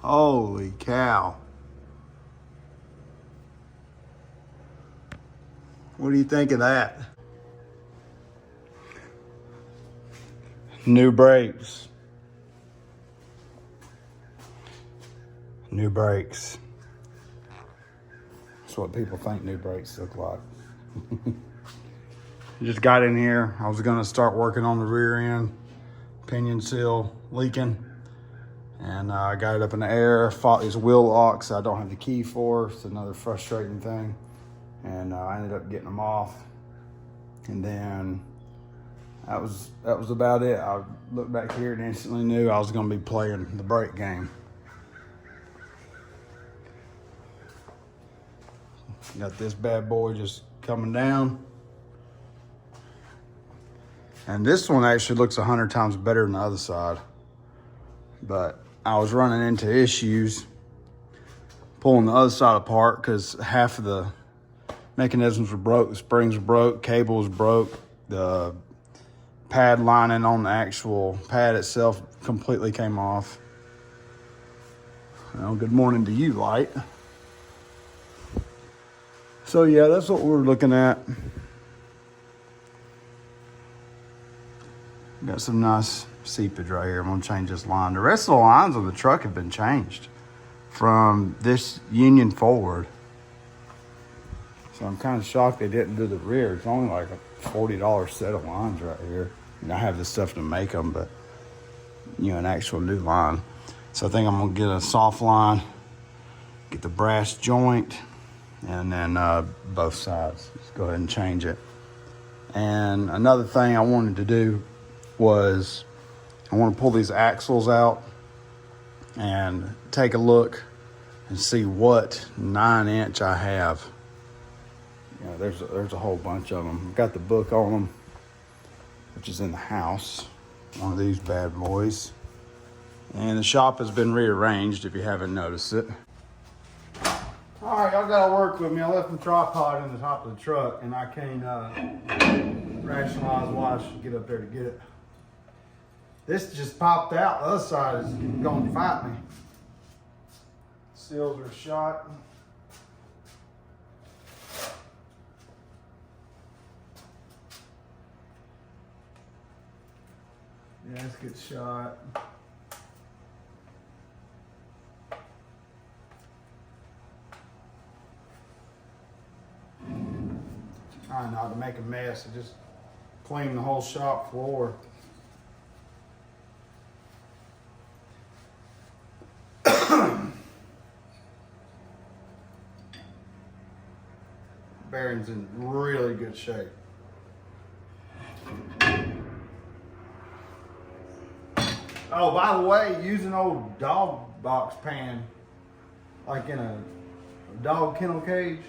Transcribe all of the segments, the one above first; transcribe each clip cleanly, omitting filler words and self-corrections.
Holy cow. What do you think of that? New brakes. New brakes. That's what people think new brakes look like. Just got in here. I was gonna start working on the rear end. Pinion seal leaking. And I got it up in the air. Fought these wheel locks I don't have the key for. It's another frustrating thing. And I ended up getting them off. And then that was about it. I looked back here and instantly knew I was gonna be playing the brake game. Got this bad boy just coming down. And this one actually looks 100 times better than the other side. But I was running into issues pulling the other side apart because half of the mechanisms were broke. The springs were broke, cable was broke, the pad lining on the actual pad itself completely came off. Well, good morning to you, Light. So yeah, that's what we're looking at. Got some nice seepage right here. I'm gonna change this line. The rest of the lines on the truck have been changed from this union forward. So I'm kind of shocked they didn't do the rear. It's only like a $40 set of lines right here. And I have the stuff to make them, but you know, an actual new line. So I think I'm gonna get a soft line, get the brass joint, and then both sides. Let's go ahead and change it. And another thing I wanted to do was I want to pull these axles out and take a look and see what 9-inch I have. You know, there's a whole bunch of them. I've got the book on them, which is in the house. One of these bad boys. And the shop has been rearranged if you haven't noticed it. All right, y'all gotta work with me. I left my tripod in the top of the truck and I can't rationalize why I should get up there to get it. This just popped out. The other side is going to fight me. Seals are shot. Yeah, this gets shot. Trying not to make a mess. I just cleaned the whole shop floor. Bearing's in really good shape. Oh, by the way, use an old dog box pan, like in a dog kennel cage,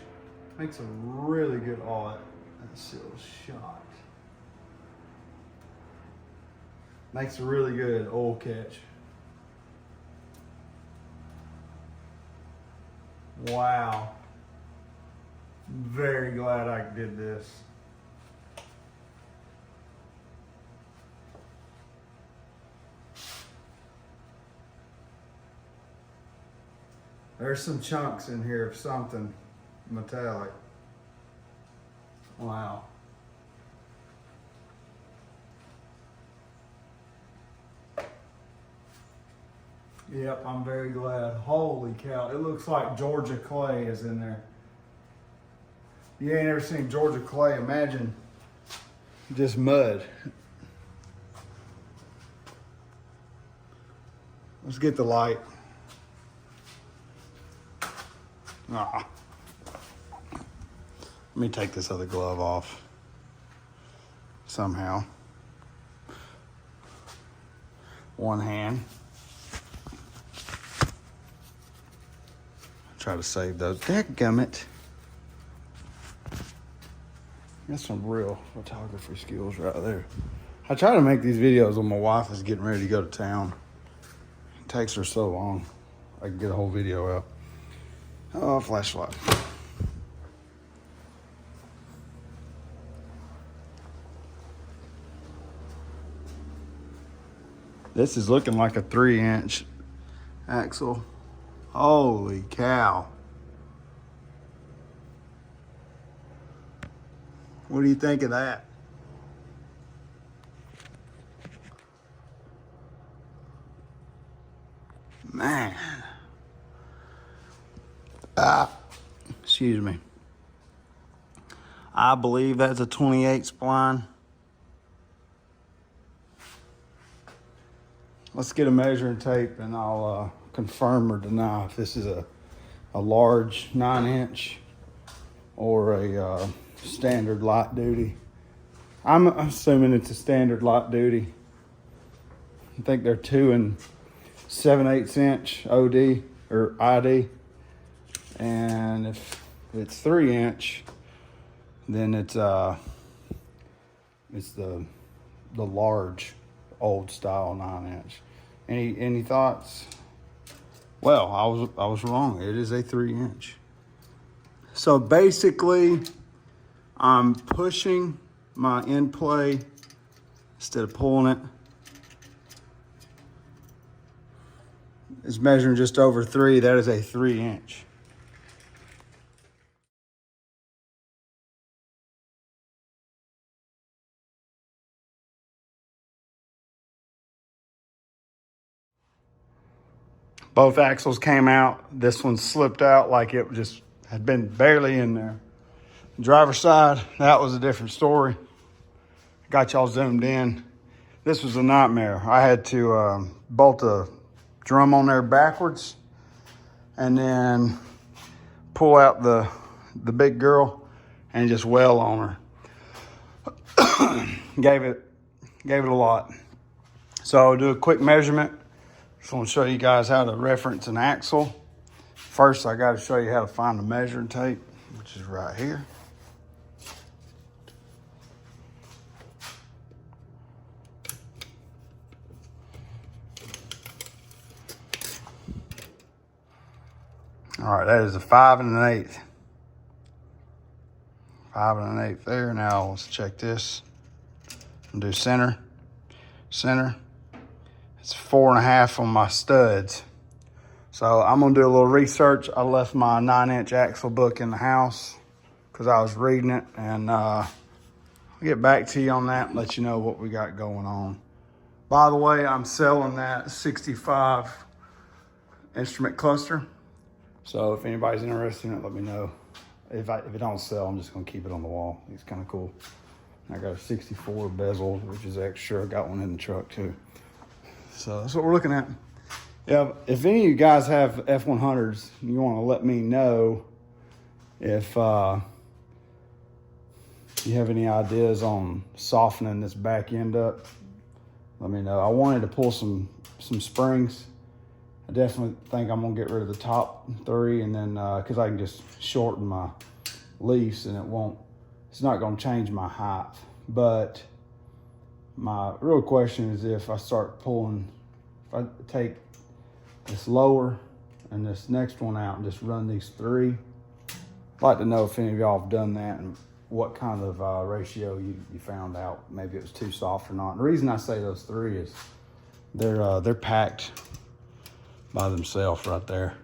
makes a really good oil. That seal's shot. Makes a really good oil catch. Wow. Very glad I did this. There's some chunks in here of something metallic. Wow. Yep, I'm very glad. Holy cow. It looks like Georgia clay is in there. You ain't ever seen Georgia clay, imagine just mud. Let's get the light. Ah. Let me take this other glove off somehow. One hand. Try to save those. Dadgummit. That's some real photography skills right there. I try to make these videos when my wife is getting ready to go to town. It takes her so long. I can get a whole video out. Oh, flashlight. This is looking like a 3-inch axle. Holy cow. What do you think of that? Man. Excuse me. I believe that's a 28 spline. Let's get a measuring tape and I'll confirm or deny if this is a large 9-inch or a standard light duty. I'm assuming it's a standard light duty. I think they're 2 7/8 inch OD or ID. And if it's 3-inch, then it's the large old style 9-inch. Any thoughts? Well, I was wrong. It is a 3-inch. So basically, I'm pushing my end play instead of pulling it. It's measuring just over 3. That is a 3-inch. Both axles came out. This one slipped out like it just had been barely in there. Driver's side, that was a different story. Got y'all zoomed in. This was a nightmare. I had to bolt a drum on there backwards and then pull out the big girl and just wail on her. Gave it a lot. So I'll do a quick measurement. Just want to show you guys how to reference an axle. First, I got to show you how to find the measuring tape, which is right here. All right, that is a 5 1/8. 5 1/8 there. Now let's check this and do center. It's 4 1/2 on my studs. So I'm gonna do a little research. I left my 9-inch axle book in the house because I was reading it, and I'll get back to you on that and let you know what we got going on. By the way, I'm selling that 65 instrument cluster. So if anybody's interested in it, let me know. If it don't sell, I'm just gonna keep it on the wall. It's kind of cool. I got a 64 bezel, which is extra. I got one in the truck too. So that's what we're looking at. Yeah, if any of you guys have F100s, you want to let me know if you have any ideas on softening this back end up. Let me know. I wanted to pull some springs. I definitely think I'm gonna get rid of the top 3, and then because I can just shorten my lease and it's not gonna change my height. But my real question is if I start pulling, if I take this lower and this next one out and just run these 3. I'd like to know if any of y'all have done that and what kind of ratio you found out. Maybe it was too soft or not. And the reason I say those 3 is they're packed by themselves right there.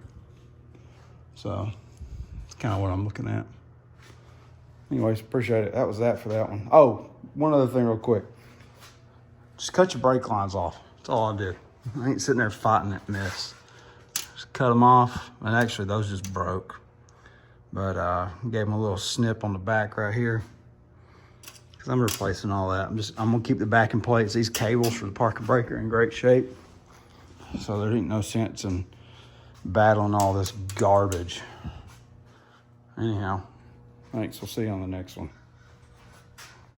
So it's kind of what I'm looking at. Anyways, appreciate it. That was that for that one. Oh, one other thing real quick. Just cut your brake lines off. That's all I did. I ain't sitting there fighting that mess. Just cut them off. And actually, those just broke. But gave them a little snip on the back right here. Because I'm replacing all that. I'm going to keep the backing plates. These cables for the parking brake are in great shape. So there ain't no sense in battling all this garbage. Anyhow, thanks. We'll see you on the next one.